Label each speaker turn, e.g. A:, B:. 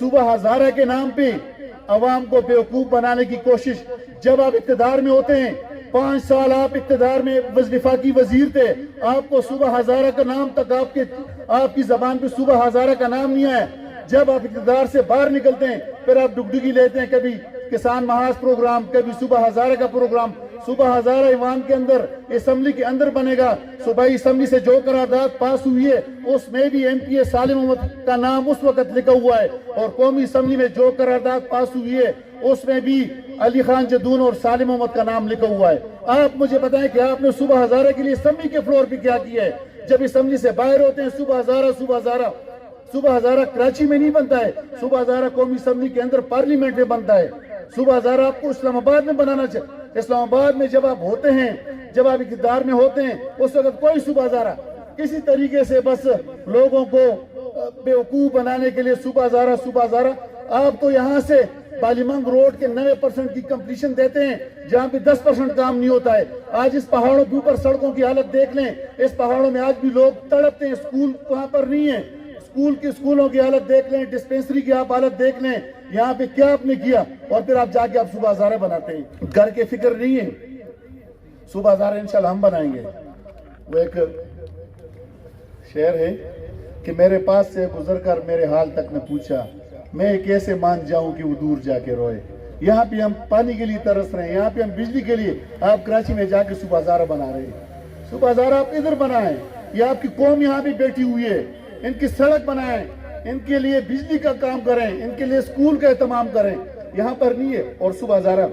A: صوبہ ہزارہ کے نام پہ عوام کو بیوقوف بنانے کی کوشش. جب آپ اقتدار میں ہوتے ہیں, 5 سال آپ اقتدار میں وفاقی وزیر تھے, آپ کو صوبہ ہزارہ کا نام تک آپ کی زبان پہ صوبہ ہزارہ کا نام نہیں آیا. جب آپ اقتدار سے باہر نکلتے ہیں پھر آپ ڈگڈگی لیتے ہیں, کبھی کسان محاذ پروگرام, کبھی صوبہ ہزارہ کا پروگرام. صوبہ ہزارہ ایوان کے اندر, اسمبلی کے اندر بنے گا. صوبائی اسمبلی سے جو قرارداد پاس ہوئی ہے اس میں بھی ایم پی اے سالم احمد کا نام اس وقت لکھا ہوا ہے, اور قومی اسمبلی میں جو قرارداد پاس ہوئی ہے اس میں بھی علی خان جدون اور سالم احمد کا نام لکھا ہوا ہے. آپ مجھے بتائیں کہ آپ نے صوبہ ہزارہ کے لیے اسمبلی کے فلور پہ کیا کیا ہے؟ جب اسمبلی سے باہر ہوتے ہیں صوبہ ہزارہ صوبہ ہزارہ کراچی میں نہیں بنتا ہے, صوبہ ہزارہ قومی اسمبلی کے اندر پارلیمنٹ میں بنتا ہے. صوبہ ہزارہ آپ کو اسلام آباد میں بنانا چاہیے. اسلام آباد میں جب آپ ہوتے ہیں, جب آپ اقتدار میں ہوتے ہیں, اس وقت کوئی صوبہ ہزارہ کسی طریقے سے بس لوگوں کو بیوقوف بنانے کے لیے صوبہ ہزارہ. آپ تو یہاں سے بالیمنگ روڈ کے 90% کی کمپلیشن دیتے ہیں جہاں پہ 10% کام نہیں ہوتا ہے. آج اس پہاڑوں کے اوپر سڑکوں کی حالت دیکھ لیں, اس پہاڑوں میں آج بھی لوگ تڑپتے ہیں, اسکول وہاں پر نہیں ہے. اسکولوں کی حالت دیکھ لیں, ڈسپینسری کی آپ حالت دیکھ لیں, یہاں پہ کیا آپ نے کیا, اور پھر آپ جا کے آپ صوبہ ہزارہ بناتے ہیں. گھر کے فکر نہیں ہے. صوبہ ہزارہ انشاءاللہ ہم بنائیں گے. وہ ایک شعر ہے کہ میرے پاس سے گزر کر میرے حال تک نے پوچھا, میں کیسے مان جاؤں کہ وہ دور جا کے روئے. یہاں پہ ہم پانی کے لیے ترس رہے ہیں, یہاں پہ ہم بجلی کے لیے, آپ کراچی میں جا کے صوبہ ہزارہ بنا رہے ہیں. صوبہ ہزارہ آپ ادھر بنائیں, یہ آپ کی قوم یہاں بھی بیٹھی ہوئی ہے, ان کی سڑک بنائیں, ان کے لیے بجلی کا کام کریں, ان کے لیے اسکول کا اہتمام کریں. یہاں پر نہیں ہے. اور صوبہ ہزارہ